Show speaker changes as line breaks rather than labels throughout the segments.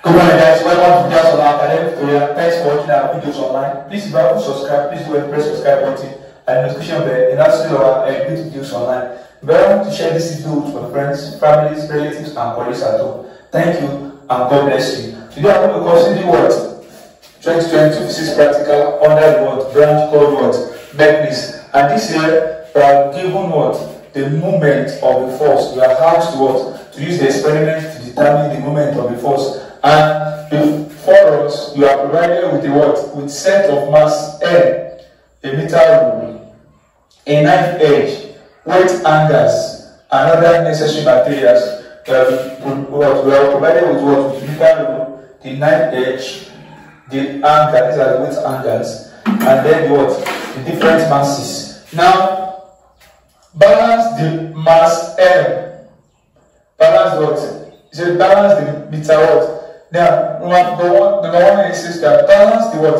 Good morning guys, welcome to Just Academic Tutorial. Thanks for watching our videos online. Please if you haven't subscribed, please go and press subscribe button and notification bell in order to see our good videos online. Remember to share this video with your friends, families, relatives and colleagues at home. Thank you and God bless you. Today I'm going to consider what 2022 physics practical under the what branch called what mechanism. And this year we are given what the moment of the force. We are asked to what to use the experiment to determine the moment of the force. And before us, you are provided with a what? With set of mass N, a meter rule, a knife edge, weight angles, and other necessary materials. We are provided with what? With meter rule, the knife edge, the angle, these are the weight angles, and then the what? The different masses. Now, balance the mass M. Balance what? So balance the meter what? Now, number one is that balance the what?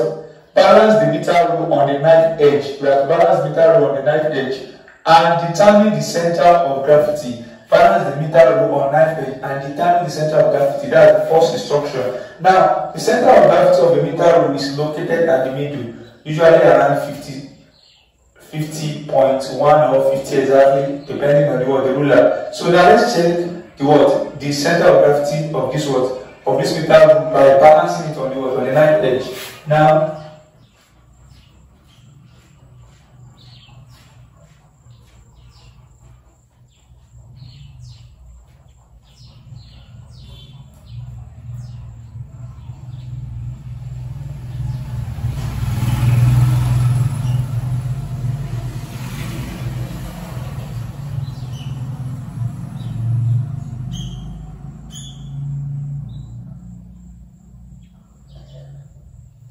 Balance the meter rule on the knife edge. We have to balance the meter rule on the knife edge and determine the center of gravity. Balance the meter rule on knife edge and determine the center of gravity. That's the first instruction. Now, the center of gravity of the meter rule is located at the middle, usually around 50.1 or 50 exactly, depending on the ruler. So now let's check the what? The center of gravity of this what? Of this meter by balancing it on the knife edge. Now,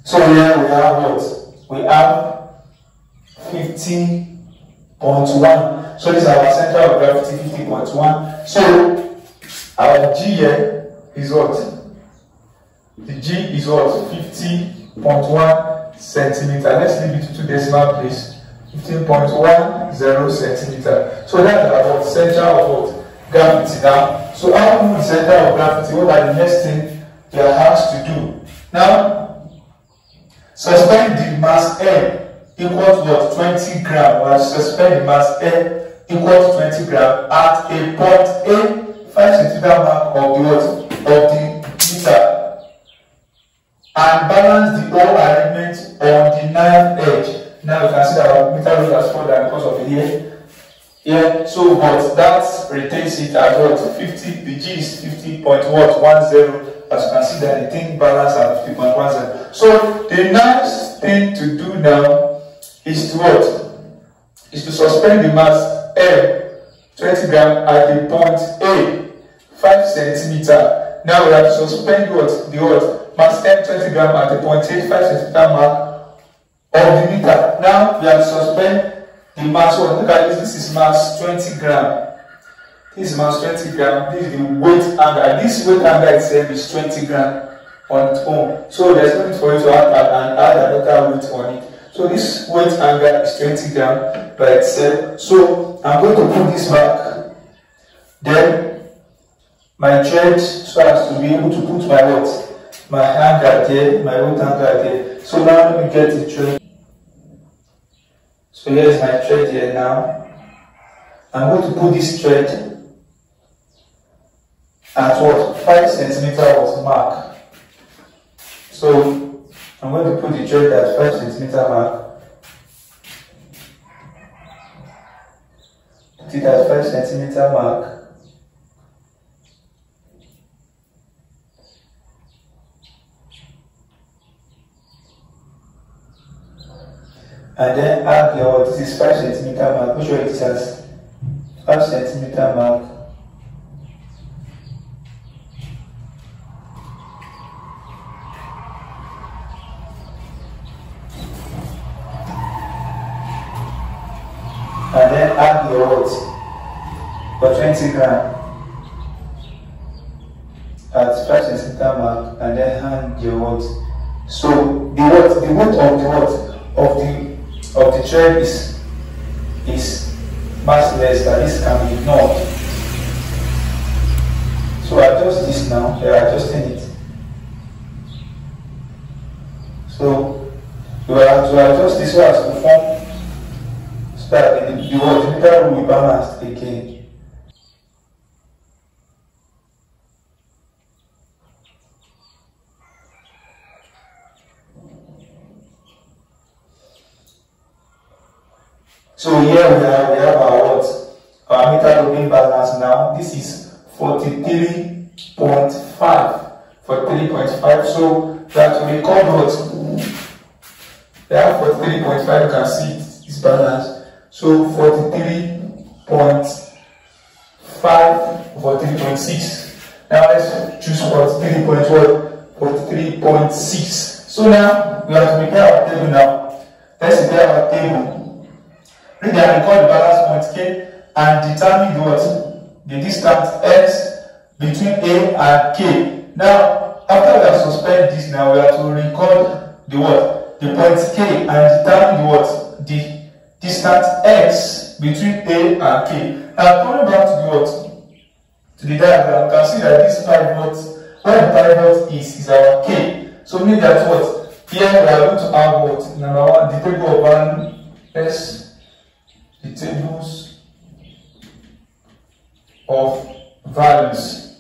so here we have what? We have 50.1. So this is our center of gravity, 50.1. So our G here is what? The G is what? 50.1 centimeter. Let's leave it to two decimal place. 15.10 centimeter. So that's our center of what? Gravity now. So how to know the center of gravity? What are the next thing we are asked to do? Now, suspend the mass M equal to what? 20 gram. We have to suspend the mass M equal to 20 gram at a point A, 5 centimeter mark of the what? Of the meter. And balance the whole arrangement on the knife edge. Now you can see that our meter rule has fallen down because of the here. Yeah, so but that retains it at what? 50, the G is 50.10. As you can see that the thing balance at 50.10. So the next thing to do now is to what? Is to suspend the mass M 20 gram at the point A, 5 centimeter. Now we have to suspend what? The what? Mass M 20 gram at the point A, 5 centimeter mark of the meter. Now we have to suspend the mass. What? Look at this. This is mass 20 gram. This is mass 20 gram. This is the weight angle. This weight angle itself is 20 gram on its own. So there's no need for you to add another weight on it. So this weight angle is 20 gram by itself. So I'm going to put this back. Then my thread, so as to be able to put my what? My angle there, my weight angle there. So now let me get the thread. So here's my thread here now. I'm going to put this thread at what? 5 centimeter was mark. So I'm going to put the thread at 5 centimeter mark. Put it at 5 centimeter mark. And then add your, this is 5 centimeter mark. Make sure it is as 5 centimeter mark. And then add your what? For 20 gram at 5 centimeter mark, and then hand your what? So the what? The weight of the what? Of the thread is massless, that this can be ignored. So adjust this now. We are adjusting it. to adjust this so as to form so that the meter will be balanced again. So here we have our what? Our meter to be balanced now. This is 43.5. 43.5. So that we record what? We have 43.5. You can see it's balanced. So 43.5, 43.6. Now let's choose 43.6. So now we have to prepare our table now. Let's prepare our table. We can record the balance point K and determine what? The distance x between A and K. Now, after we have suspended this, now we have to record the what? The point K and determine the what? The distance x between A and K. Now, coming back to the what? To the diagram, you can see that this pivot, where the pivot is our K. So mean that what? Here we are going to have what? Number one, the table of value S. The tables of values.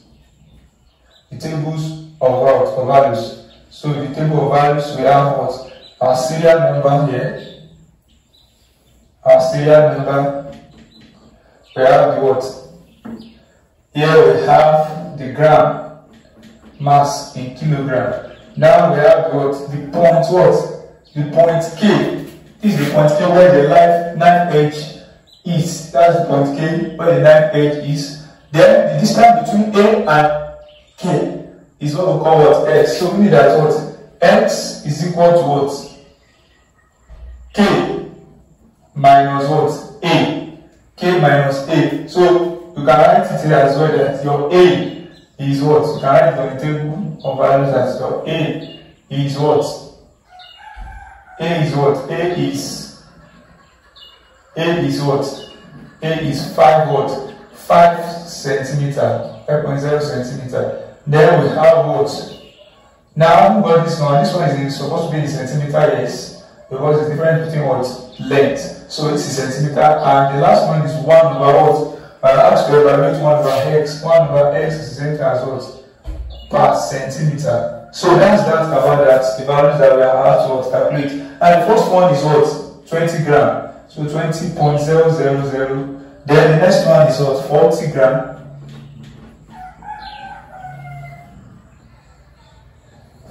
The tables of what? Of values. So the table of values, we have what? Our serial number here. Our serial number. We have the what? Here we have the gram mass in kilogram. Now we have the what? The point what? The point K. This is the point K where the knife edge is. That's the point K where the knife edge is. Then the distance between A and K is what we call what? X. So we need that what? X is equal to what? K minus what? A. K minus A. So you can write it here as well that your A is what? You can write it on the table of values as your A is what? A is what? A is what? A is 5 what? 5 centimeter, 5.0 centimeter. Then we have what? Now, but this one is supposed to be in centimeter, yes, because the difference between what? Length. So it's in centimeter, and the last one is 1 over what? I asked to evaluate 1 over x. 1 over x is the same as what? Per centimeter. So that's that about that, the values that we are asked to calculate. And the first one is what? 20 gram. So 20.000. Then the next one is what? 40 gram.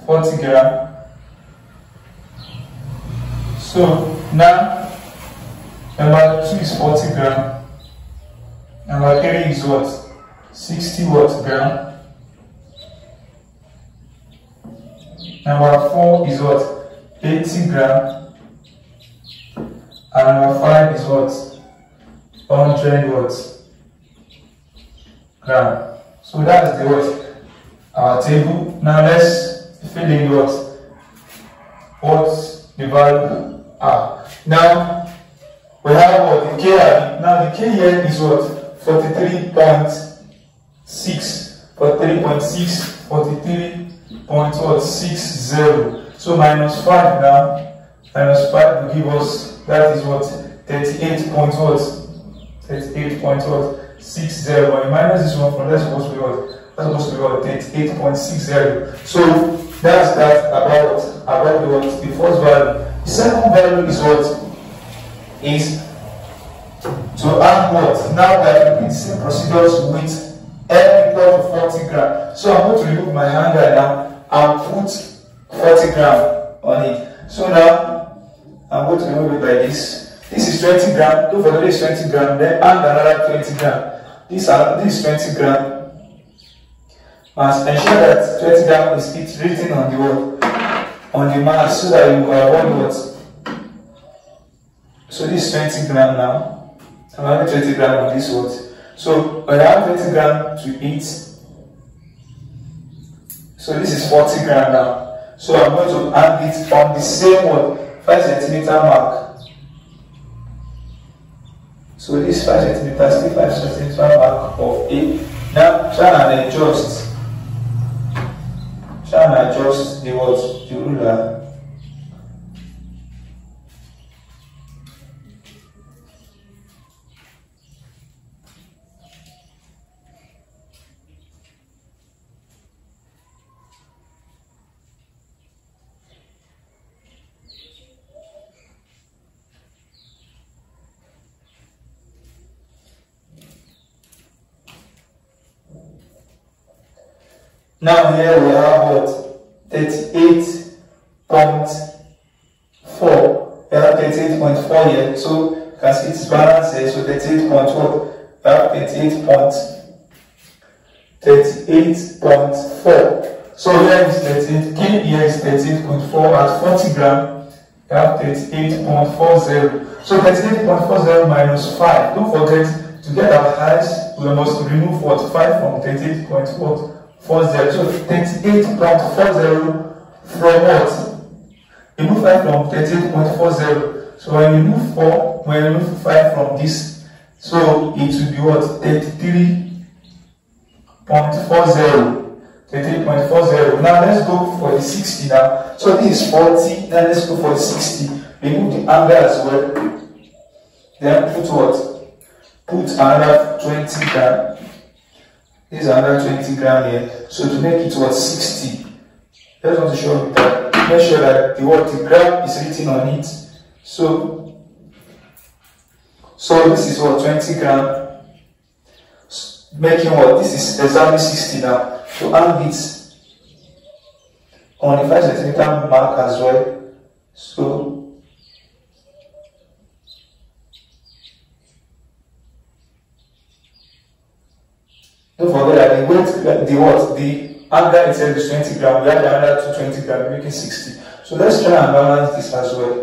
40 gram. So now number 2 is 40 gram. Number 3 is what? 60 what gram. Number 4 is what? 80 gram. And number 5 is what? 100 what? Gram. So that's the what? Our table. Now let's fill in what the value are. Now we have what? The K. Now the K here is what? 43.6. 43.60. So minus 5 now. Minus 5 will give us, that is what? 38.60. When you minus this one from, that's supposed to be what? That's supposed to be what? 38.60. So that's that about the first value. The second value is what? Is to add what? Now we are repeating the same procedures with L equal to 40 gram. So I'm going to remove my hand right now and put 40 gram on it. So now I'm going to remove it by this. This is 20 gram. Don't forget this 20 gram. Then add another 20 gram. This is 20 gram. Must ensure that 20 gram is written on the word, on the mass, so that you avoid what? So this is 20 gram now. I'm having 20 gram on this word. So when I have 20 gram to eat, so this is 40 gram now. So I'm going to add it on the same one, 5 centimeter mark. So this 5 centimeters, still 5 centimeter mark of A. Now try and adjust. The ruler. Now here we have what? 38.4. We have 38.4 here. So you can see it's balanced here. So 38.4. We have 38.4. So here is 38. K here is 38.4 at 40 grams. We have 38.40. So 38.40 minus 5. Don't forget, to get our highs, we must remove what? 5 from 38.40. So 38.40 from what? Remove 5 from 38.40. So when you remove 5 from this, so it will be what? 33.40. 33.40. Now let's go for the 60 now. So this is 40. Now let's go for the 60. Remove the angle as well. Then put what? Put another 20 gram. This is another 20 gram here. So to make it what? 60. I just want to show you that. Make sure that the gram is written on it. So this is what? 20 gram. Making what? This is exactly 60 now. To hang it on the 5 centimeter mark as well. So don't forget that the weight, the angle itself is 20 grams. We have another 220 grams, making 60. So let's try and balance this as well.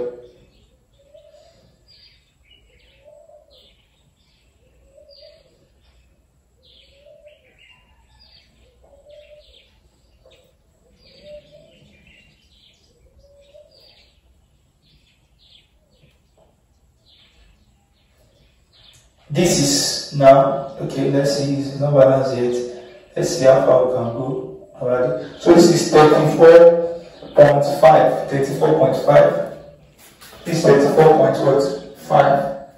This is now, okay, let's see, it's not balanced yet. Let's see how far we can go already. So this is 34.5. 34.5. This is 34.5.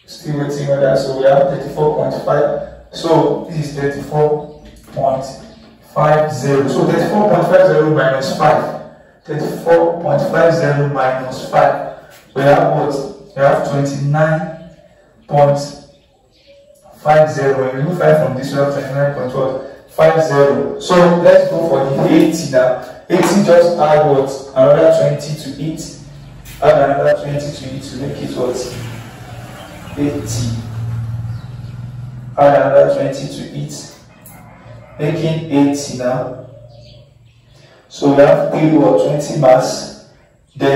Still waiting on that, so we have 34.5. So this is 34.50. So 34.50 minus 5. 34.50 minus 5. We have what? We have 29.50. When we remove 5 from this, we have 29.50. So let's go for the 80 now. 80, just add what? Another 20 to it. Add another 20 to it to make it what? 80. Add another 20 to it. Making 80 now. So we have 20 mass. Then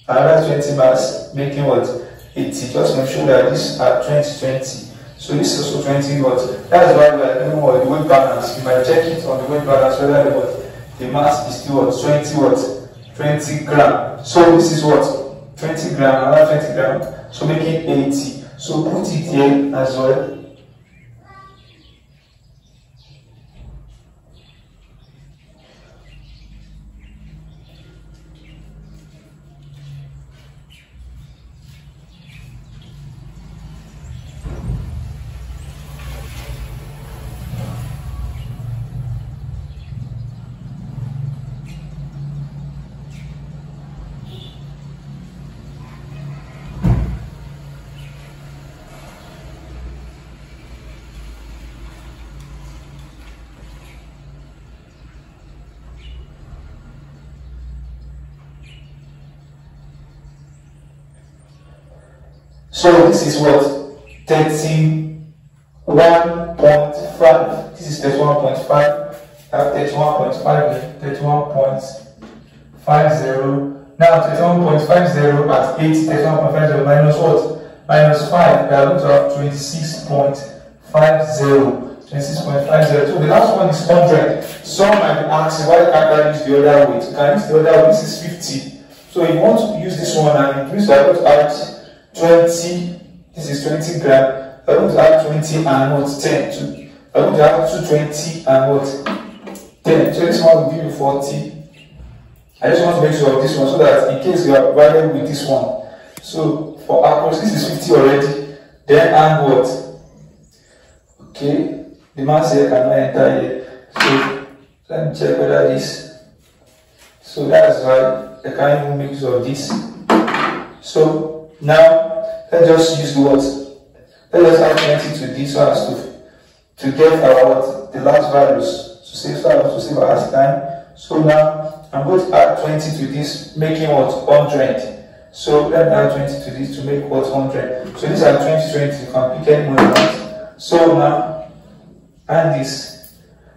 another 20 mass, making what? 80. Just make sure that these are 20. So this is also 20 watts. That's why we are doing what? The weight balance. You might check it on the weight balance whether the mass is still what? 20 watts. 20 gram. So this is what? 20 gram, another 20 gram. So making 80. So put it here as well. So this is what? 31.5. This is 31.5. I have 31.5 here. 31.50. Now 31.50 at 8. 31.50 minus what? Minus 5. We are going to have 26.50. 26.50. So the last one is 100. Some might be asking why can't I use the other way? You can use the other way. This is 50. So if you want to use this one and increase, I going to add 20. This is 20 gram. I want to add 20 and what? 10. I want to add 220 and what? 10. So this one will give you 40. I just want to make sure of this one so that in case you are valid with this one. So for apples, this is 50 already. Then and what? Okay. The mass here cannot enter here. So let me check whether this. So that's why I can't even make use of this. So now let's just use the what? Let's just add 20 to this one to get our what? The last values. to save our time. So now I'm going to add 20 to this, making what 100. So let me add 20 to this to make what 100. So these are 20. You can pick any one you want. So now add this.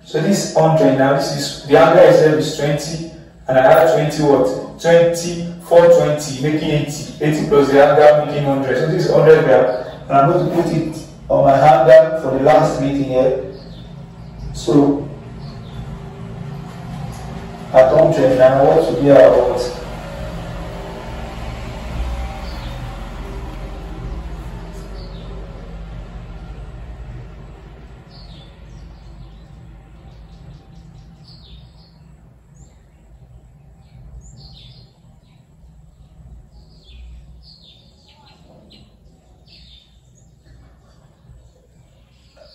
So this 100 now, this is the angle itself is 20, and I add 20 what 20 420 making 80. 80 plus the angle making 100. So this is 100 gram, and I'm going to put it on my handle for the last meeting here. So at 100 now, what should be our what?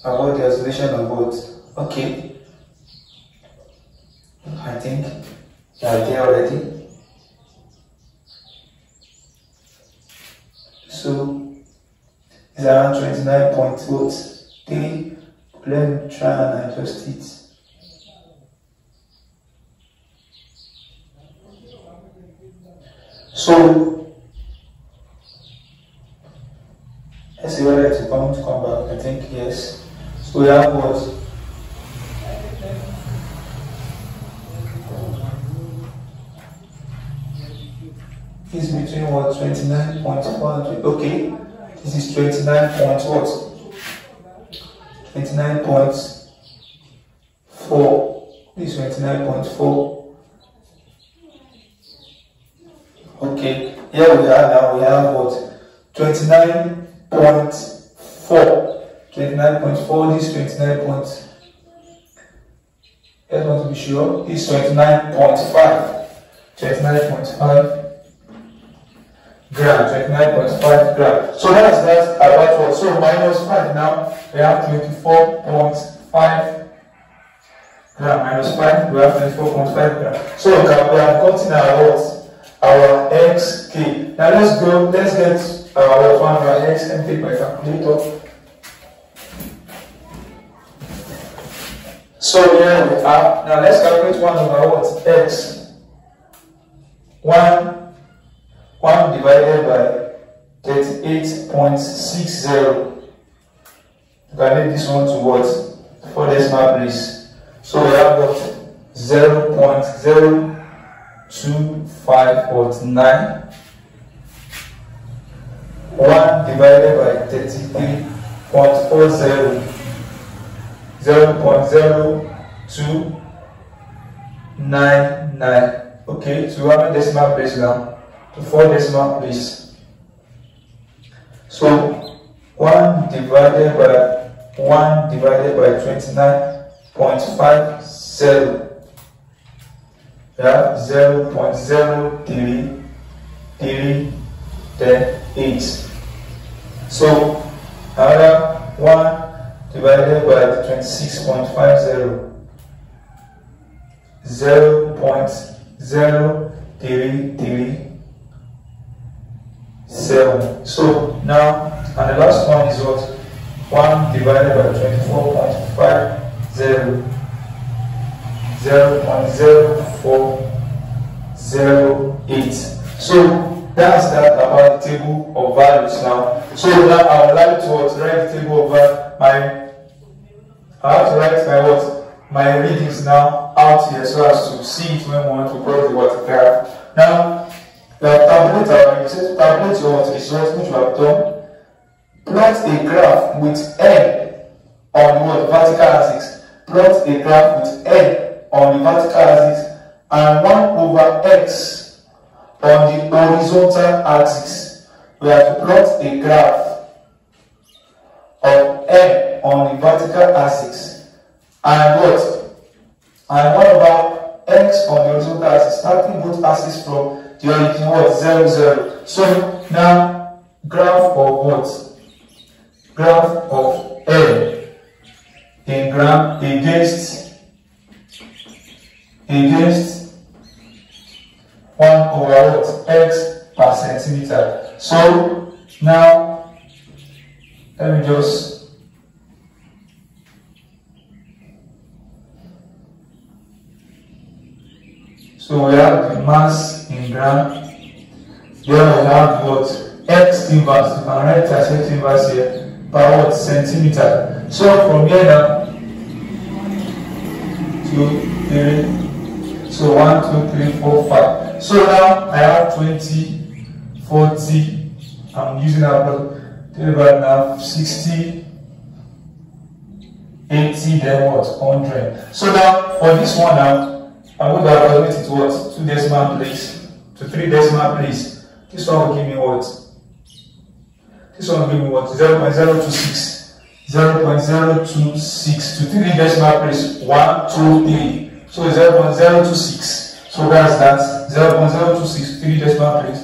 About the oscillation of both. Okay. I think they are there already. So it's around 29.3. Let me try and adjust it. So let's see whether it's going to come back. I think yes. So we have what? Is between what 29.1. Okay, this is 29 point what? 29.4. This is 29.4. Okay, here we are now. We have what? 29.4. 29.4, this 29 point. I want to be sure. This 29.5. 29.5 gram. 29.5 gram. So that's about what? So minus 5 now. We have 24.5 gram. Minus 5, we have 24.5 gram. So we have gotten our what? Our xk. Now let's get our one our x and take my calculator. So here we are. Now let's calculate 1 over what? X. 1 divided by 38.60. You can make this one to what? 4 decimal place. So we have what? 0.0259. 1 divided by 33.40. 0.0299. Okay, so we have a decimal place now to 4 decimal place. So 1 divided by 29.50. Yeah, 0.0338. So another 1 divided by 26.50. 0.0337. So now, and the last one is what? 1 divided by 24.50. 0.0408. So that's that about the table of values now. So now I would like to write the table of I have to write my readings now out here so as to see it when we want to plot the water graph. Now, tabulate what is what which we have done. Plot a graph with n on the vertical axis. Plot a graph with n on the vertical axis and 1 over x on the horizontal axis. We have to plot a graph of n on the vertical axis and what? And 1 over x on the horizontal axis, starting both axes from the origin what? 0, 0. So now graph of what? Graph of n in gram against 1 over what? X per centimeter. So now let me just So we have the mass in gram. Then we have what? X inverse. You can write as X inverse here per what? Centimeter. So from here now, 2, 3. So 1, 2, 3, 4, 5. So now I have 20, 40. I'm using that right now 60, 80, then what? 100. So now for this one now, I'm going to evaluate it what? 2 decimal place to 3 decimal place. This one will give me what? This one will give me what? 0.026. 0.026 to 3 decimal place. 1, 2, 3. So 0.026. So that's that. 0.026 to 3 decimal place.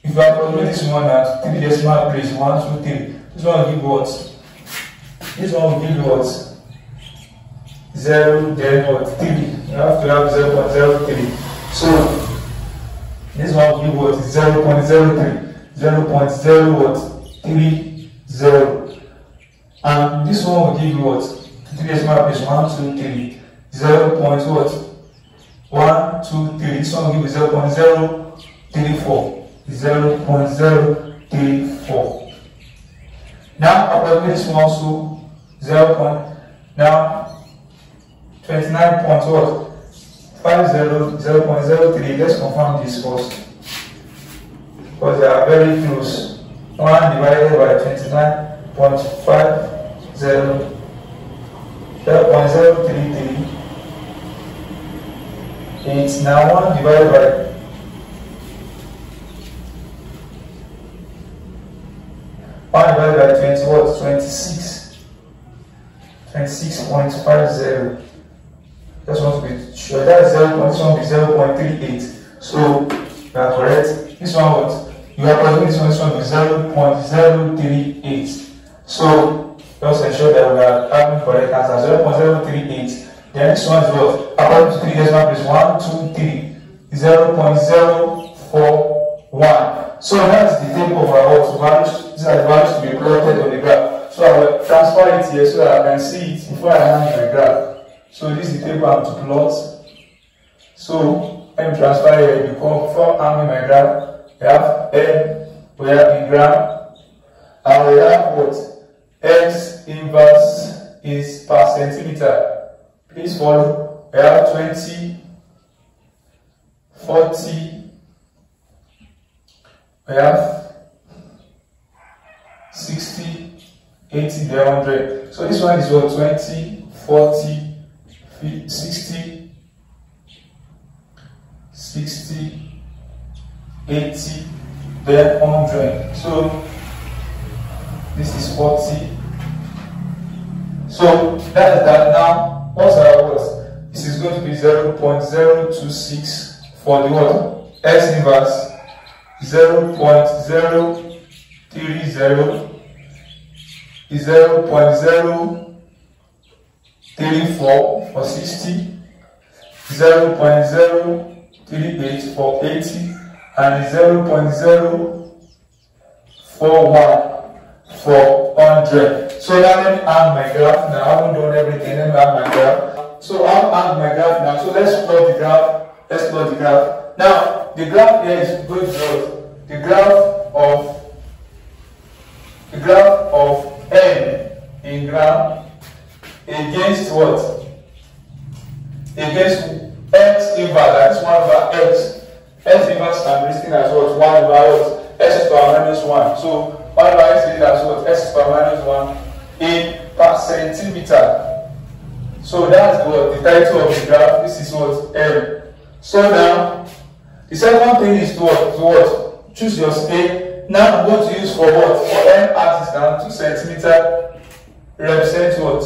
If I calculate this one at 3 decimal place, 1, 2, 3. This one will give what? This one will give you what? 0, then what? 3. You have to have 0.03. So this one will give what? 0.03. 0.030. And this one will give you what? 3 decimal place, 1, 2, 3. 0. What? 1, 2, 3. This one will give you 0.034. 0.034. Now approximate this one also 0. Now 29 point what? 0.03. Let's confirm this first, because they are very close. 1 divided by 29.50, 0.033. It's now 1 divided by 1 divided by 20 what? 26. 26.50. Just want to be sure. That's 0. This one will be 0.38. So you are correct. This one what? You are correct. This one will be 0.038. So just ensure that we are having correct answer. 0.038. Then this one is what? According to 3 decimal place, 1, 2, 3. 0.041. So that's the table of our values. These are the values to be plotted on the graph. So I will transfer it here so that I can see it before I hang the graph. So this is the table I'm to plot. So let me transfer here before hanging my graph. We have M, we have in gram, and we have what? X inverse is per centimeter. Please follow. We have 20, 40. We have 60, 80, then 100. So this one is what? 20, 40, 60, 80, then 100. So this is 40. So that is that. Now, what's our what? This is going to be 0.026 for the what? X inverse. 0.030 is 0.034 for 60, 0.038 for 80, and 0.041 for 100. So now let me hang my graph. Now I haven't done everything. Let me hang my graph. So I'll hang my graph now. So let's plot the graph. Let's plot the graph. Now the graph here is going to the graph of n in gram against what? Against x inverse. That is 1 over x. X inverse can be written as what? 1 over what? X to the power minus 1. So 1 over x is as what? X to the power minus 1 in per centimeter. So that's what the title of the graph. This is what? M. So now the second thing is to what? Choose your scale. Now I'm going to use for what? For m axis now, 2 centimeter represents what?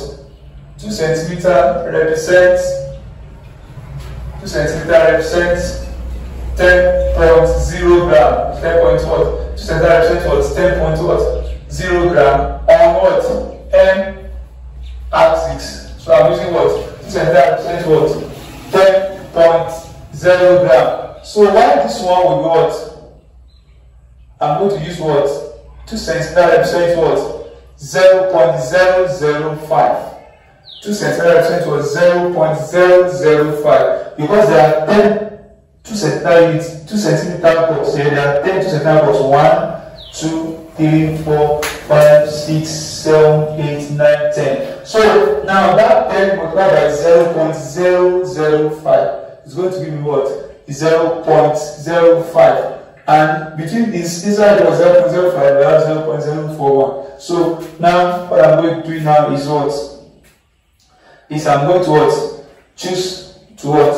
2 centimeter represents 10.0 gram. 10 point what? 2 centimeter represents what? 10.0 gram on what? M axis. So I'm using what? 2 centimeter represents what? 10.0 gram. So why this one will be what? I'm going to use what? 2 centimeter represents what? 0.005. 2 centimeter represents what? 0.005. Because there are 10 2 centimeter units, 2 centimeter box. Here there are 10 2 centimeter box. 1, 2, 3, 4, 5, 6, 7, 8, 9, 10. So now that 10 multiplied by 0.005 is going to give me what? 0.05. And between this inside was 0.05, we have 0.041. So now what I'm going to do now is what? Is I'm going to what? Choose to what?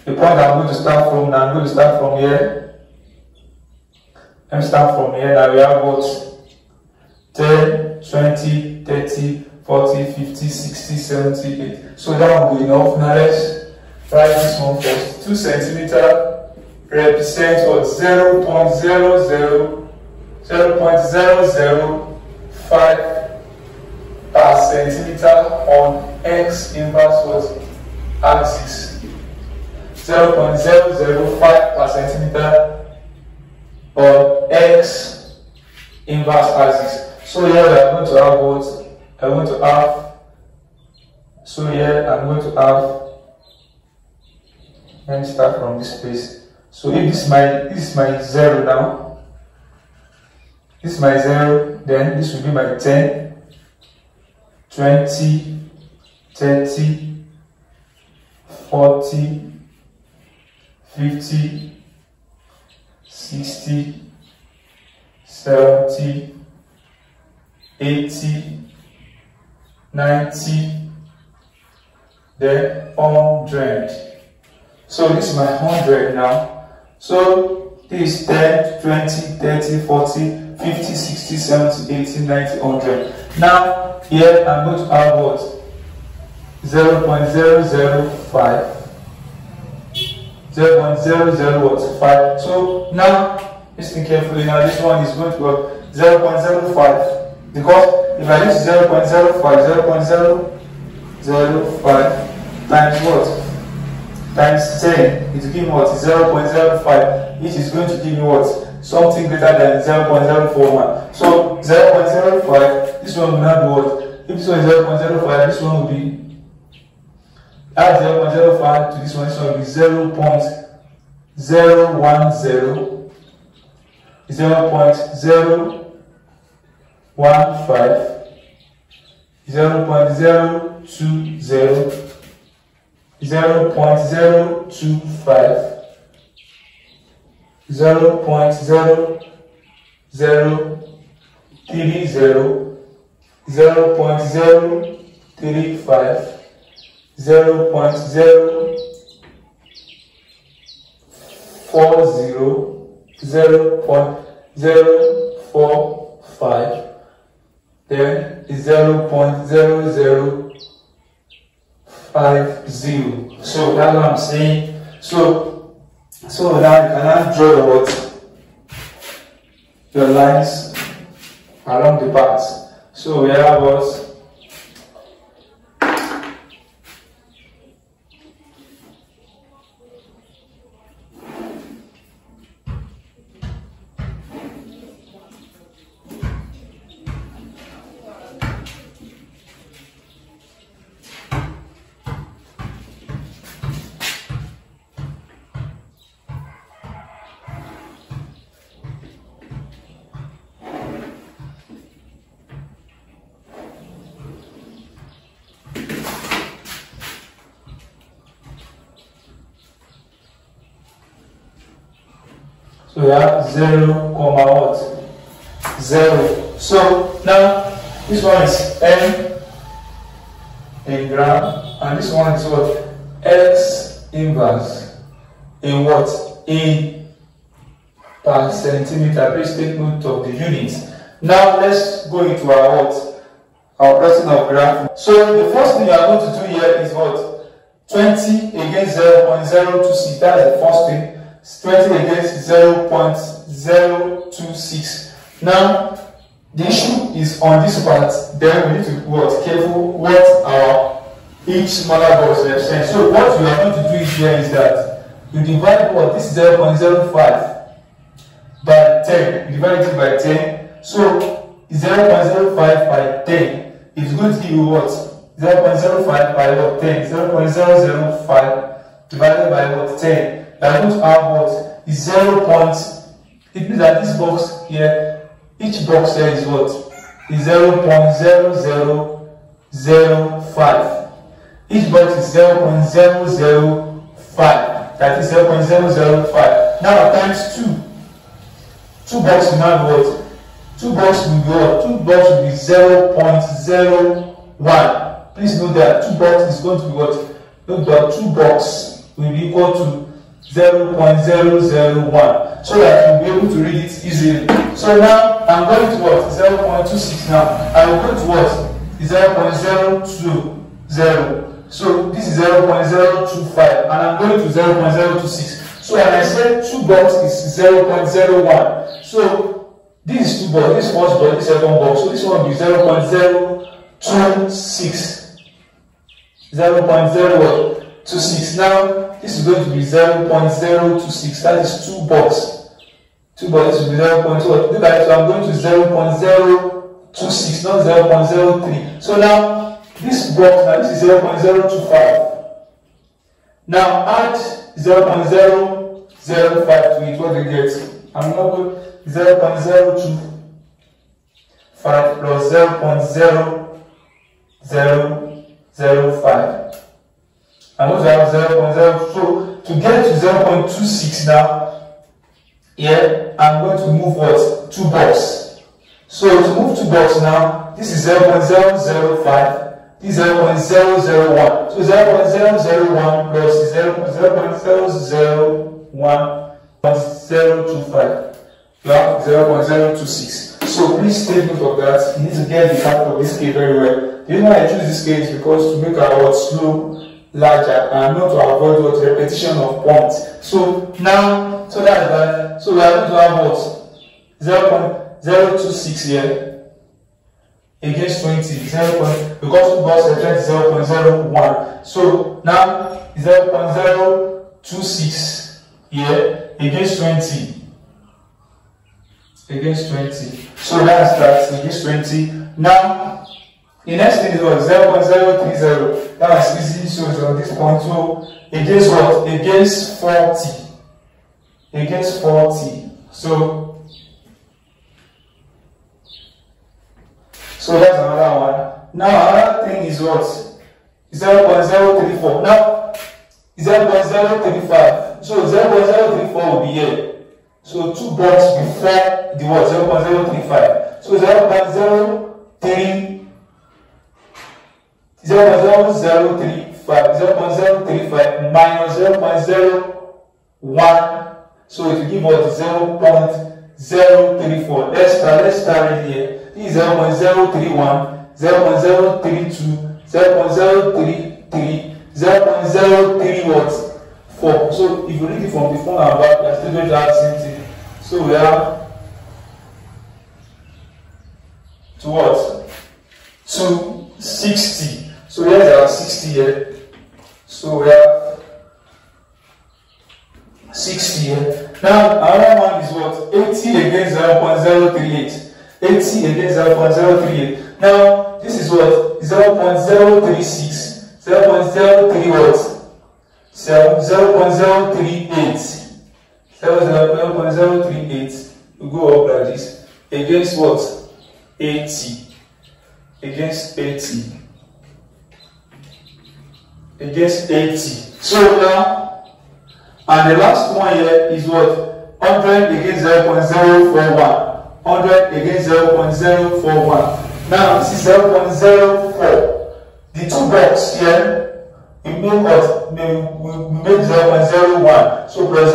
The point I'm going to start from now. I'm going to start from here. Let me start from here. Now we have what? 10, 20, 30, 40, 50, 60, 70, 80. So that will be enough. Now let's write this one first. 2 centimeter represents what? 0.005 per centimeter on x inverse what? Axis. 0.005 per centimeter on x inverse axis. So here we are going to have what? I'm going to have. So here I'm going to have. Let me start from this place. So if this is my 0 now, this is my 0, then this will be my 10, 20, 30, 40, 50, 60, 70, 80, 90, then 100. So this is my 100 now. So this is 10, 20, 30, 40, 50, 60, 70, 80, 90, 100. Now here I'm going to have what? 0.005. 0.005. So now listen carefully. Now this one is going to be 0.05 because if I use 0.05, 0.005 times what? Times 10, it will give me what? 0.05, which is going to give me what? Something greater than 0.041. So 0.05, this one will not be what? If this one is 0.05, this one will be, add 0.05 to this one will be 0.010, 0.015, 0.020, 0.025, 0.0030, 0.035, 0.040, 0.045, then 0.0050. So that's what I'm saying. So now you can now draw what? The lines along the paths. So we have what? So we have 0, what? 0. So now this one is m in gram, and this one is what? X inverse in what? In per centimeter. Please take note of the units. Now let's go into our what? Our person of graph. So the first thing you are going to do here is what? 20 against 0.026. That's the first thing. 20 against 0.026. Now the issue is on this part. Then we need to be what? Careful what our each smaller box represents. So what we are going to do here is that you divide what? This 0.05 by 10. You divide it by 10. So 0.05 by 10 is going to give you what? 0.05 by what? 10. 0.005 divided by what? 10 we are going to have what is 0 point. It means that this box here, each box here is what is 0.0005. Each box is 0.005. That is 0.005. Now times 2. 2 boxes will now be what? 2 boxes will be what? 2 boxes will be 0.01. Please note that 2 boxes is going to be what? Note that 2 boxes will be equal to 0.001, so that you'll be able to read it easily. So now I'm going to what? 0.26 now. I'm going to what? 0.020. So this is 0.025, and I'm going to 0.026. So when I said 2 boxes is 0.01. So this is 2 boxes, this first box, this second box. So this one will be 0.026. 0.026. Now this is going to be 0.026. That is 2 boxes. 2 boxes will be 0.2. Look at it. So I'm going to 0.026, not 0.03. So now this box, now this is 0.025. Now add 0.005 to it. What do you get? I'm not going 0.025 plus 0.0005. I'm going to have 0.0. So to get to 0.26 now, here I'm going to move what? 2 boxes. So to move 2 boxes now, this is 0.005. This is 0.001. So 0.001 plus 0.001.025. You have 0.026. So please take note of that. You need to get the factor of this K very well. The reason why I choose this K is because to make our word slow, larger, and not to avoid what repetition of points. So now, so that's that. So we are going to have what? 0.026 here against 20, because 2 boxes represent 0.01. So now 0.026 here against 20. Against 20. So that's that, against 20. Now the next thing is what? 0.030. That was easy, so it's on this point. So against what? Against 40. Against 40. So that's another one. Now another thing is what? 0.034. Now 0.035. So 0.034 will be here. So 2 boxes before the what? 0.035. So 0.035 minus 0.01. So it will give us 0.034. Let's start it here. This is 0.031, 0.032, 0.033, 0.034. So if you read it from the front and back, we are still going to have the same thing. So we have to what? To 60. So here's our 60 here. So we have 60 here. Now another one is what? 80 against 0.038. 80 against 0.038. Now this is what? 0.036. 0.03 what? 0.038. 0.038. We go up like this. Against what? 80. Against 80. Against 80. So now, and the last one here is what? 100 against 0.041. 100 against 0.041. Now this is 0.04. The 2 boxes here, we make what? We make 0.01. So plus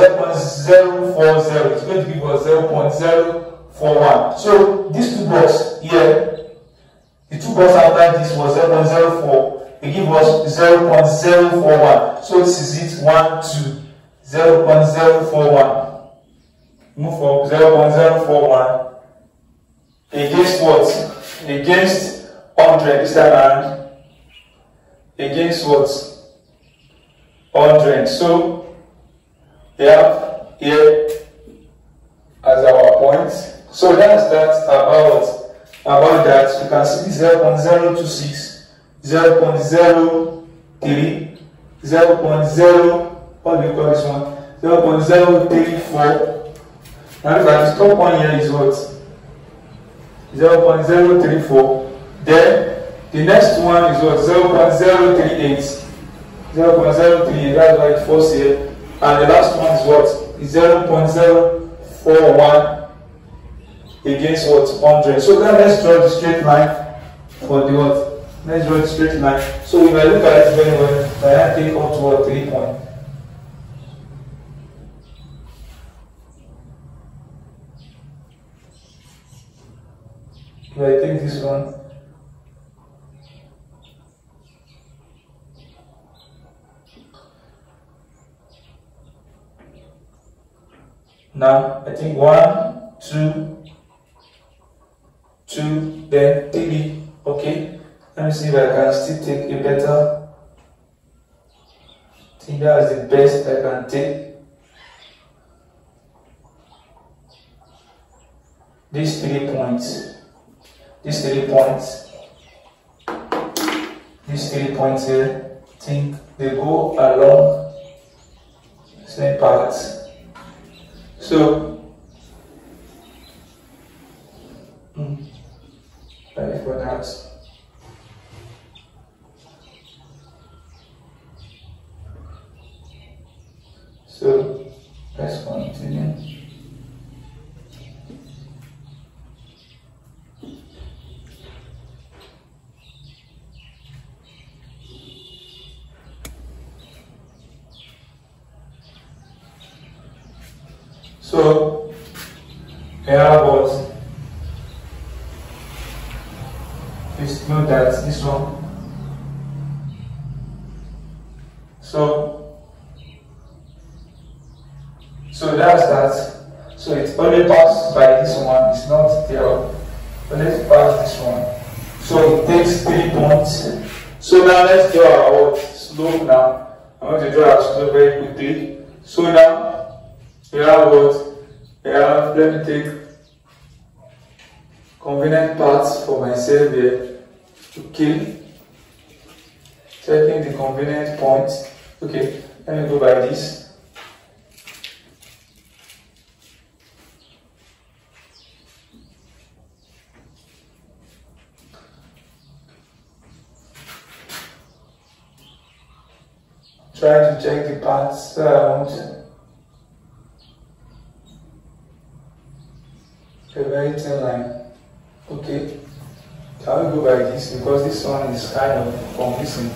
0.040. It's going to give us 0.041. So these 2 boxes here, the 2 boxes after this was 0.04. It gives us 0.041. So this is it. 1, 2. 0.041. Move from 0.041 against what? Against 100 this time around. Against what? 100. So we have here as our point. So that's that about that. You can see 0.026, 0.03, 0.0, what do we call this one? 0.034. Now look at this top one here is what? 0.034. Then the next one is what? 0.038. 0.038, that's why it falls here. And the last one is what? Is 0.041 against what? 100. So now let's draw the straight line for the what? Let's draw the straight line. So if I look at it very well, I take up to what? 3 points. If I take this one, now I think 1, 2, 2, then 3. Okay, let me see if I can still take a better. I think that's the best I can take. These 3 points. These 3 points. These 3 points here, I think they go along the same paths. So, ready for that. So, let's continue. So, here was, please note that this one. So that's that. So it only passes by this one, it's not there. So let's pass this one. So it takes 3 points. So now let's draw our slope now. I'm going to draw our slope very quickly. So now, we have what? We have, let me take convenient parts for myself here. Okay. Checking the convenient points. Okay, let me go by this. Trying to check the parts that I want. A very thin line. Okay. Can we go by this? Because this one is kind of confusing.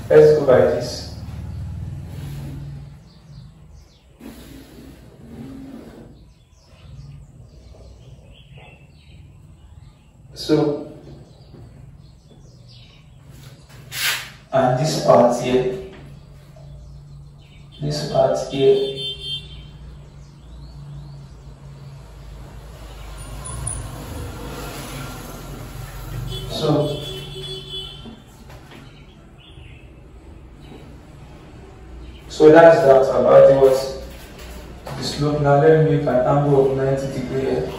Let's go by this. So, and this part here. This part here. So that's that about the what? The slope. Now let me make an angle of 90 degrees here.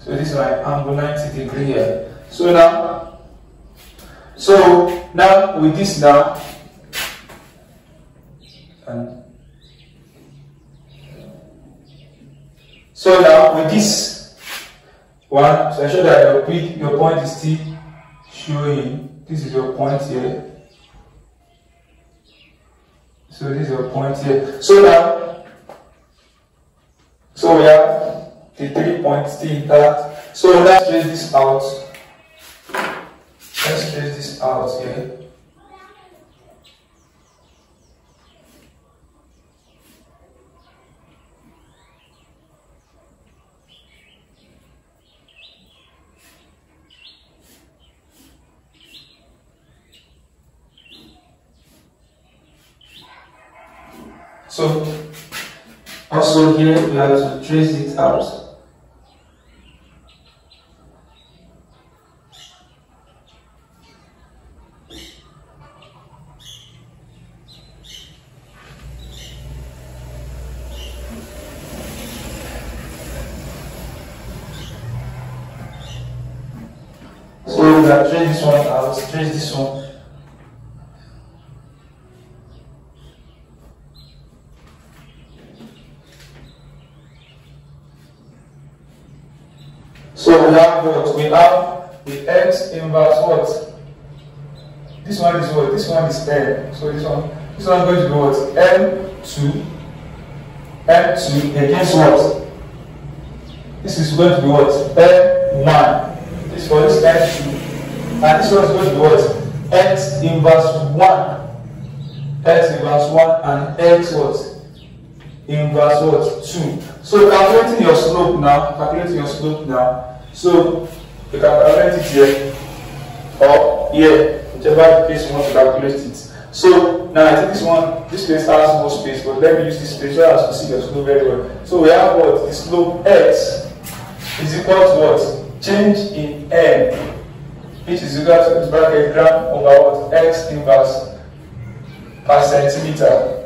So this is my angle 90 degrees here. So now with this now, so now with this one, so I show that your point is still showing. This is your point here. So this is your point here. So now, so we have the 3 points still intact. So let's trace this out. Let's trace this out here. So also here we have to trace it out. can trace this one out, trace this one. So we have what? We have the x inverse what? This one is what? This one is m. So this one is going to be what? m2 against what? This is going to be what? m1. This one is m2. And this one is going to be what? X inverse 1. X inverse 1 and x what? Inverse what? 2. So calculating your slope now. So you can calculate it here or here, whichever case you want to calculate it. So now I think this place has more space, but let me use this space so as to see your slope very well. So we have what? The slope x is equal to what? Change in n, which is equal to this bracket gram over what? X inverse per centimeter.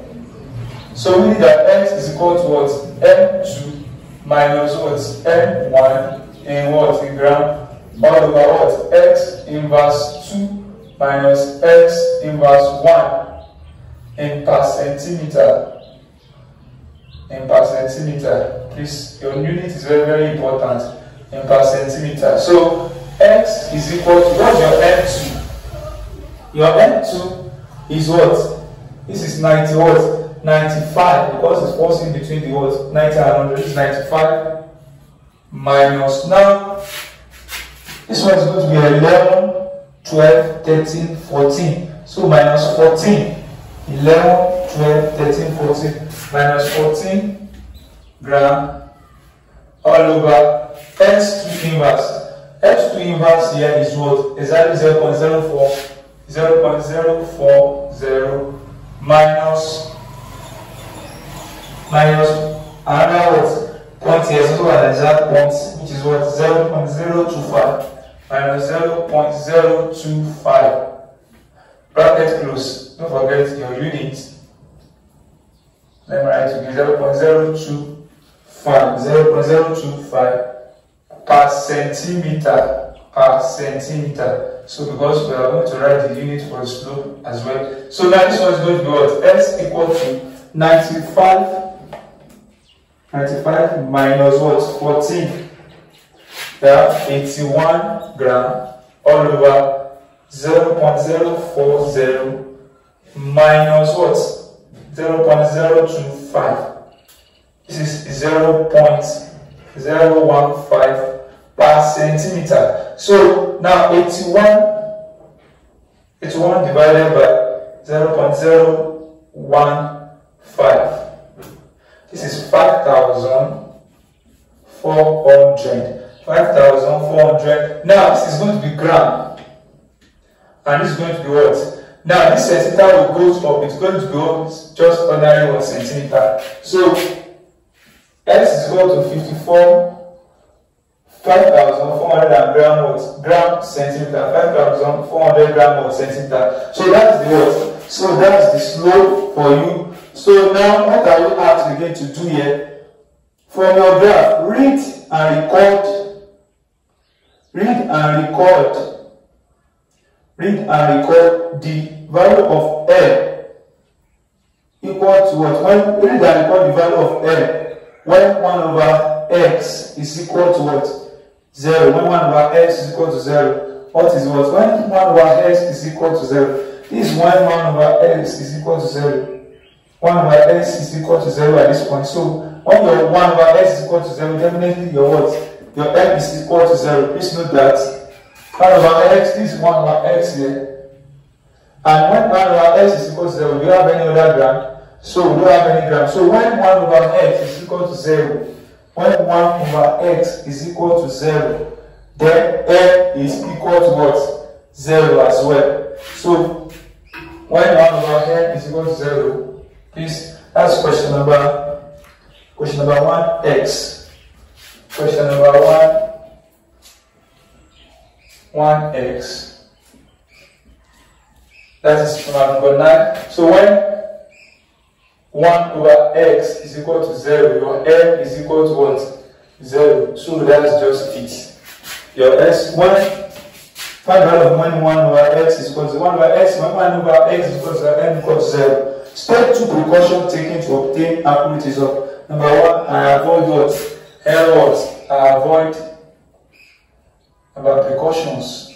So we need that x is equal to what? m2 minus what? m1 in what? In gram all over what? X inverse 2 minus x inverse 1 in per centimeter. In per centimeter. Please, your unit is very, very important. In per centimeter. So x is equal to, what's your m2? Your m2 is what? This is 90 what? 95, because it falls in between the what? 90 and 100. This is 95 minus, now this one is going to be 11, 12, 13, 14. So minus 14. 11, 12, 13, 14. Minus 14 gram all over x2 inverse. x2 inverse here is what? Exactly 0.04. 0.040 minus another what? Point here, so an exact point, which is what? 0.025 minus 0.025. Bracket close. Don't forget your unit. Let me write to you 0.025 per centimeter. So because we are going to write the unit for the slope as well. So now this one is going to be what? S equal to 95 minus what? 14. Yeah, 81 gram all over 0.040 minus what? 0.025. This is 0.015 per centimeter. So now 81 divided by 0.015. This is 5,400. 5,400. Now this is going to be gram. And this is going to be what? Now this centimeter will go up. It's going to go just ordinary 1 centimeter. So x is equal to 5,400 gram what? Gram centimeter. 5,400 gram what? Centimeter. So that's the what? So that's the slope for you. So now what are you asked again to do here? From your graph, read and record the value of L equal to what? Read and record the value of L when 1 over x is equal to what? 0. When 1 over x is equal to 0. What is what? When 1 over x is equal to 0. This is when 1 over x is equal to 0. 1 over x is equal to 0 at this point. So when your 1 over x is equal to 0, definitely your what? Your m is equal to 0. Please note that 1 over x, this is 1 over x here. And when 1 over x is equal to 0, do you have any other gram? So we don't have any gram. So when 1 over x is equal to 0, when 1 over x is equal to 0, then m is equal to what? 0 as well. So when 1 over m is equal to 0, please, that's question number 1x. Question number 1x. That is number 9. So when 1 over x is equal to 0, your m is equal to what? 0. So that's just it. Your s, when Find the value of when 1 over x is equal to 1 over x, when 1 over x is equal to n equals 0. Step 2, precaution taken to obtain accurate result. Number 1, I avoid what? Errors. I avoid about precautions.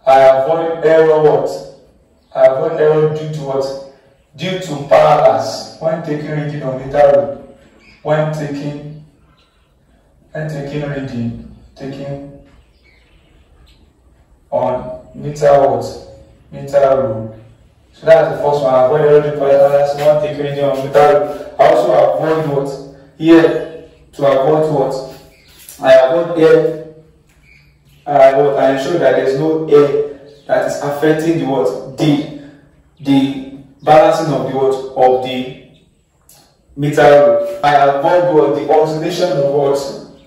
I avoid error what? I avoid error due to what? Due to parallax when taking reading on meter rule. When taking reading, taking on meter what? Meter rule. So that's the first one. I avoid error due to parallax when taking reading on meter rule. I also avoid what? Here, to avoid what? I avoid air. I ensure that there is no air that is affecting the what? The balancing of the what? Of the meter rule. I avoid what? The oscillation of what?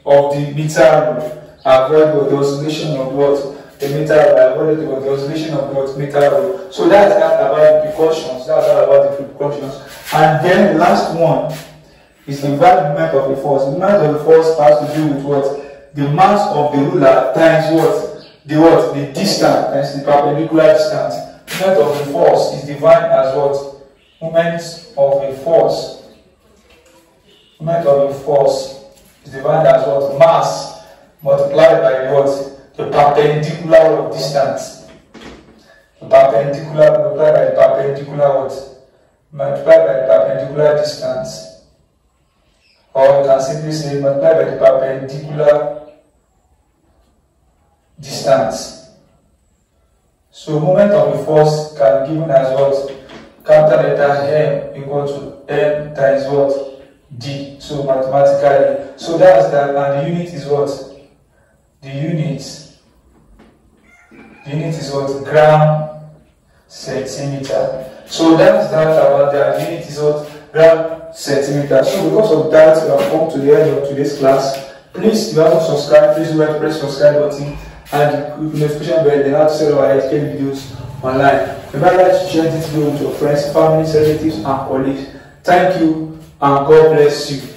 Of the meter rule. I avoid what? The oscillation of what? The meter rule. I avoid the oscillation of what? Meter rule. So that's about the precautions. That's all about the precautions. And then the last one is the movement of the force. The movement of the force has to do with what? The mass of the ruler times what? The distance times the perpendicular distance. Movement of the force is defined as what? Movement of a force. Movement of a force is defined as what? Mass multiplied by what? The perpendicular distance. The perpendicular multiplied by the perpendicular what? Multiplied by the perpendicular distance. Or you can simply say multiplied by the perpendicular distance. So moment of the force can be given as what? Capital letter M equal to M times what? D. So mathematically. So that's that, and the unit is what? The unit is what? Gram centimeter. So that's that about that. The unit is what? Gram centimeter. So because of that, we have come to the end of today's class. Please, if you haven't subscribed, please remember to press the subscribe button and the notification bell. Then how to sell our educational videos online. Remember to share this video with your friends, family, relatives, and colleagues. Thank you, and God bless you.